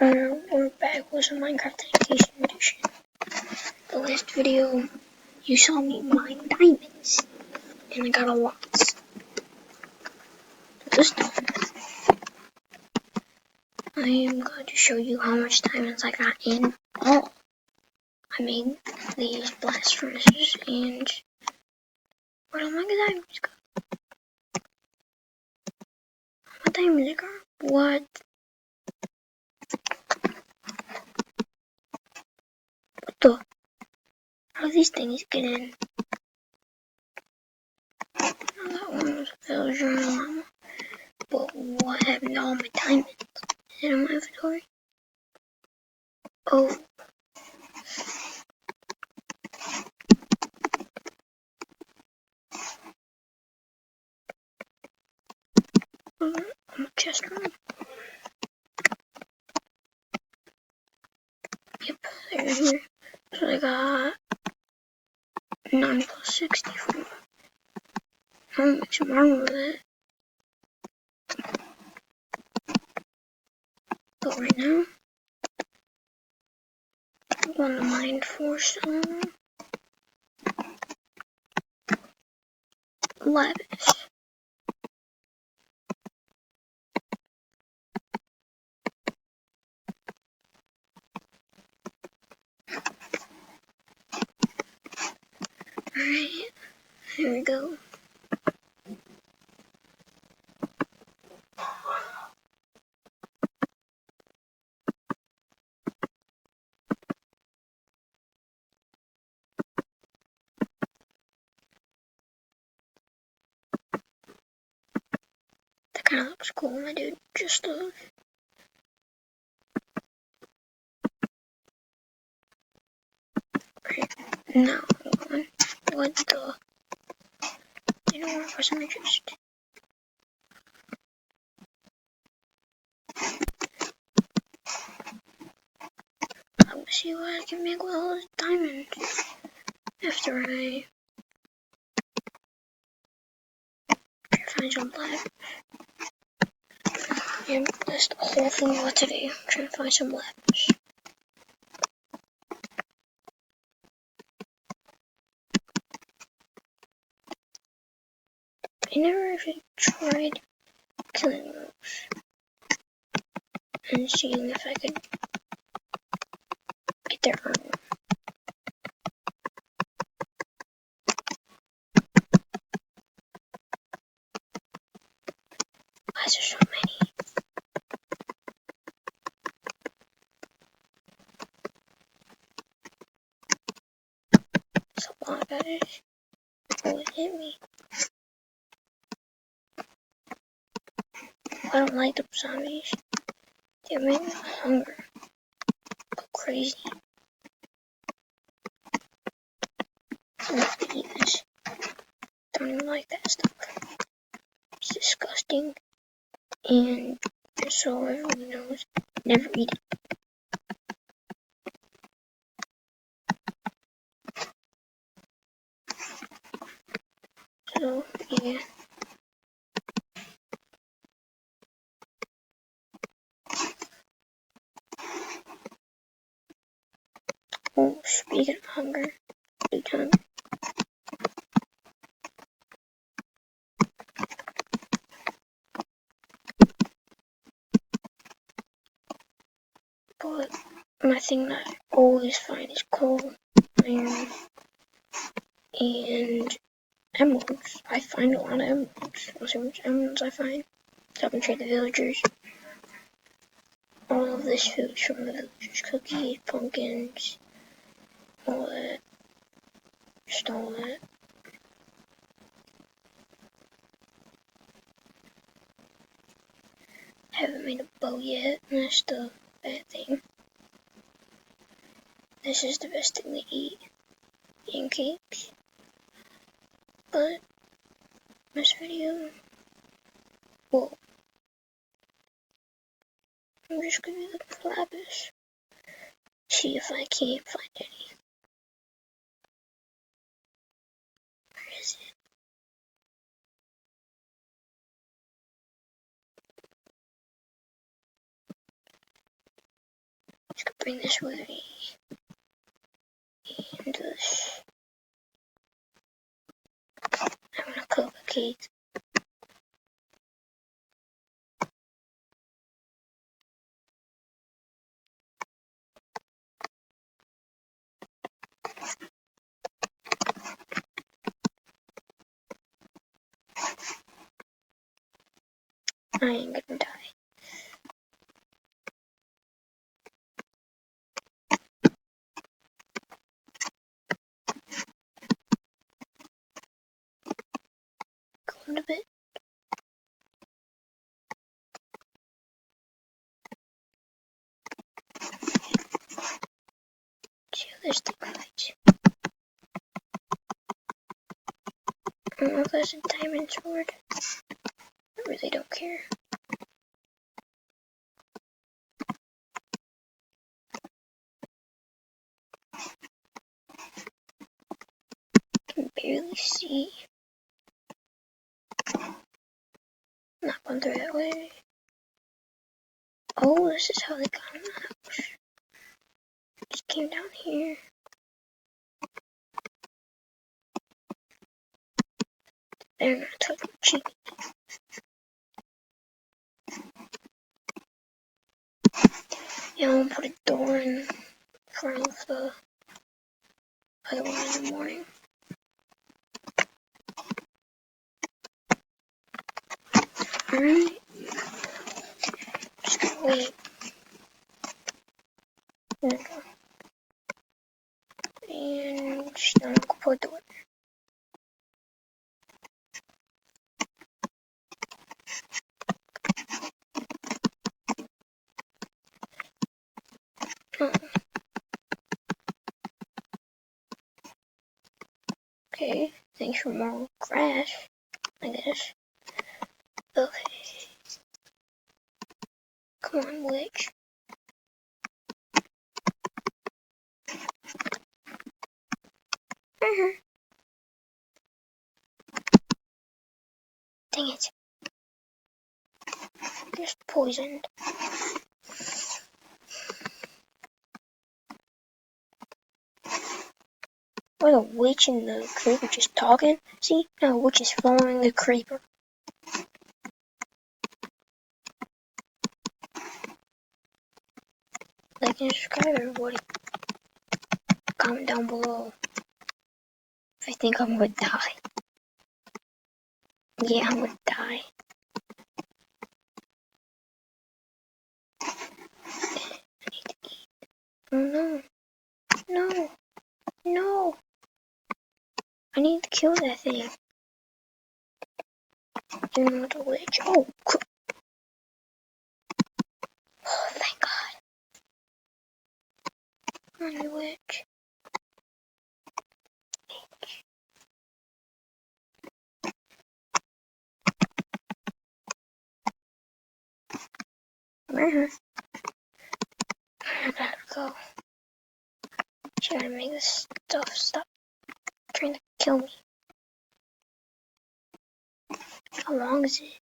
We're back with some Minecraft Education Edition. The last video, you saw me mine diamonds, and I got a lot. This time, I am going to show you how much diamonds I got in all. I made these blast furnaces, and where did my diamonds go? My diamonds go? What? What the? How do these things get in? Oh, that one was a villager llama. But what happened to all my diamonds? Is it in my inventory? Oh. On the chest room. Yep, they're here. So I got 9 plus 64. I'll make some armor with it. But right now, I'm going to mine for some lapis. Alright, here we go. That kind of looks cool, my dude. Just right, now, what the? You know what? For some interest. I'm gonna see what I can make with all those diamonds after I find some black. Yeah, that's the whole thing about today. I'm trying to find some lapis. I never actually tried killing those and seeing if I could get their armor. Why is there so many? It's a lot, guys. Oh, it hit me. I don't like those zombies. They make me hunger. Go crazy. I have to eat this. Don't even like that stuff. It's disgusting. And just so everyone knows, never eat it. So, yeah. Oh, speaking of hunger, big time. But my thing that I always find is coal, iron, and emeralds. I find a lot of emeralds. Let's see how much emeralds I find. So I can trade the villagers. All of this food from the villagers. Cookies, pumpkins, all that. Just all that. Haven't made a bow yet, and that's the bad thing. This is the best thing to eat. Pancakes. But this video, well, I'm just gonna look for lapis. See if I can't find any. Where is it? Just gonna bring this with me. And this. I'm gonna cook a cake. I ain't gonna die. Going a bit. See, there's the light. I don't know if that's a diamond sword. I really don't care. I can barely see. I'm not going through that way. Oh, this is how they got in the house. Just came down here. They're not touching cheap. Yeah, I'm gonna put a door in front of the other one in the morning. Alright. Just gonna wait. There we go. And just now I'm gonna put a door. Oh. Okay, thanks for more grass, I guess. Okay. Come on, witch. Dang it. Just poisoned. Or the witch and the creeper just talking. See? Now the witch is following the creeper. Like and subscribe, everybody. Comment down below if you think I'm gonna die. Yeah, I'm gonna die. I need to eat. Oh no. No. No. I need to kill that thing. Even with the witch. Oh, oh, thank God. Come on, you witch. Where? I gotta go. She gotta make this stuff stop trying to kill me. How long is it?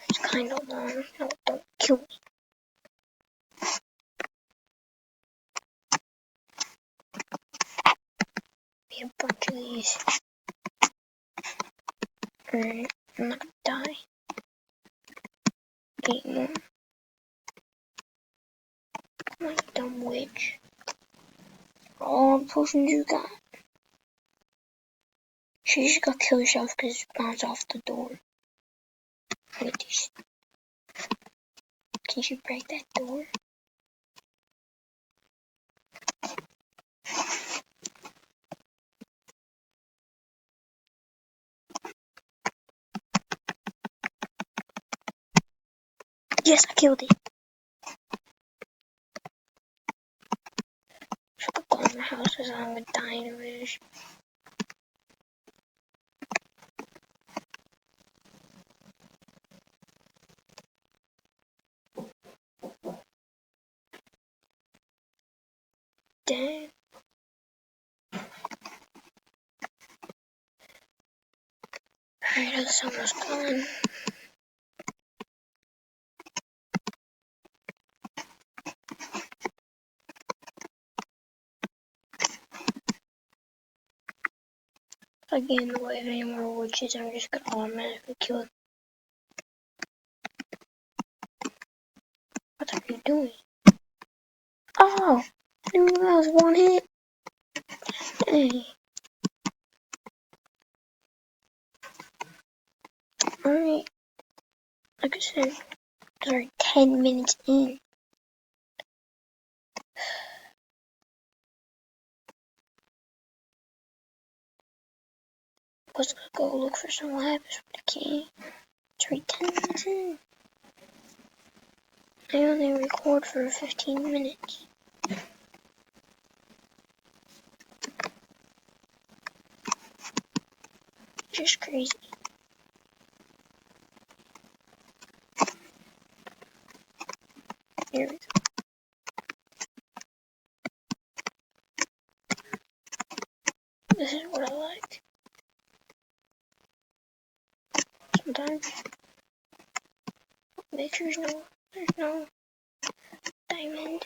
It's kinda long. No, don't kill me. Be a bunch of these. Alright, I'm not gonna die. 8 more. Come on, you dumb witch. All the potions you got. She just got killed herself because it bounced off the door. Wait, can she break that door? Yes, I killed it. Should have gone in the house because I'm gonna die anyways. Dang. Alright, that's almost gone. If I get in the way of any more witches, I'm just gonna automatically kill them. What are you doing? Oh! I didn't realize one hit. Hey. Alright. Like I said, it's already 10 minutes in. I was gonna go look for some lapis, but I can't. It's already 10 minutes in. I only record for 15 minutes. Just crazy. Here we go. This is what I like. Sometimes make sure there's no diamond.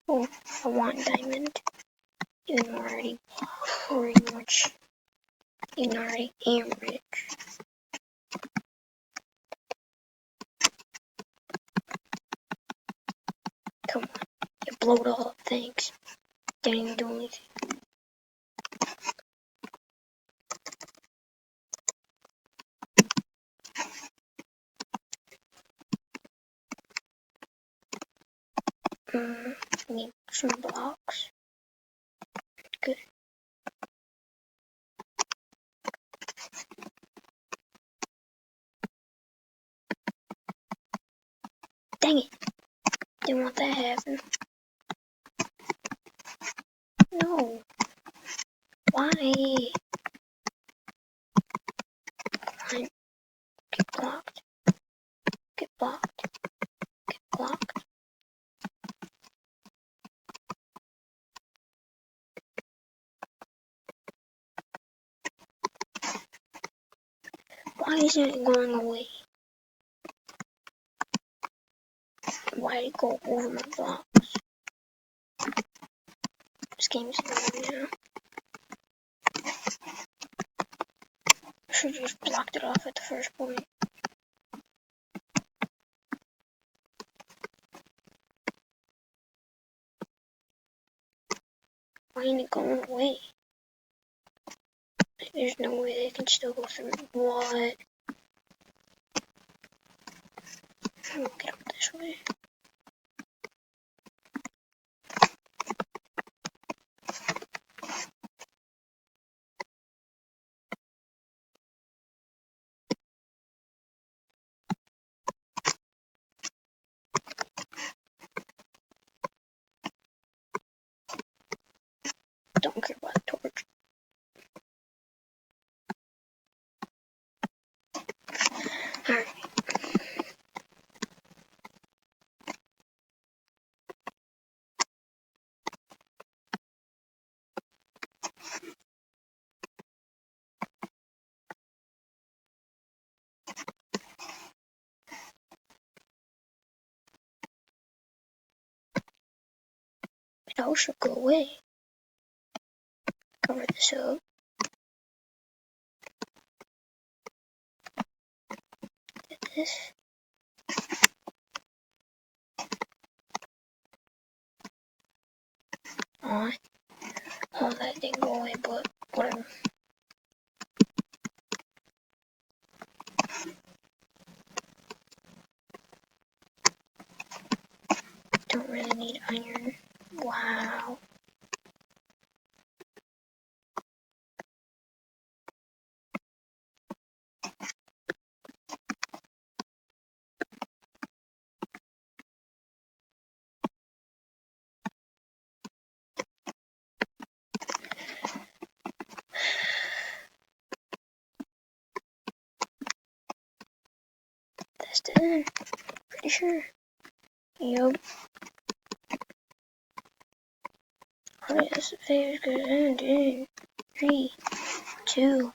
Oh, I want diamond. Even though I already pretty much, even though I already am rich. Come on, you blow it all up, thanks. Didn't even do anything. Need some blocks. Good. Dang it. Didn't want that to happen. No. Why? Fine. Get blocked. Get blocked. Get blocked. Why isn't it going away? Why did it go over my blocks? This game's annoying now. I should have just blocked it off at the first point. Why ain't it going away? There's no way they can still go through. What? I'm gonna get up this way. Don't care about the torch. Alright. It all should go away. Cover this up. Get this. Aw. Oh, that didn't go away, but whatever. Don't really need iron. Wow. That's the end. Pretty sure. Yup. Oh, yes, the phase goes in 3, 2,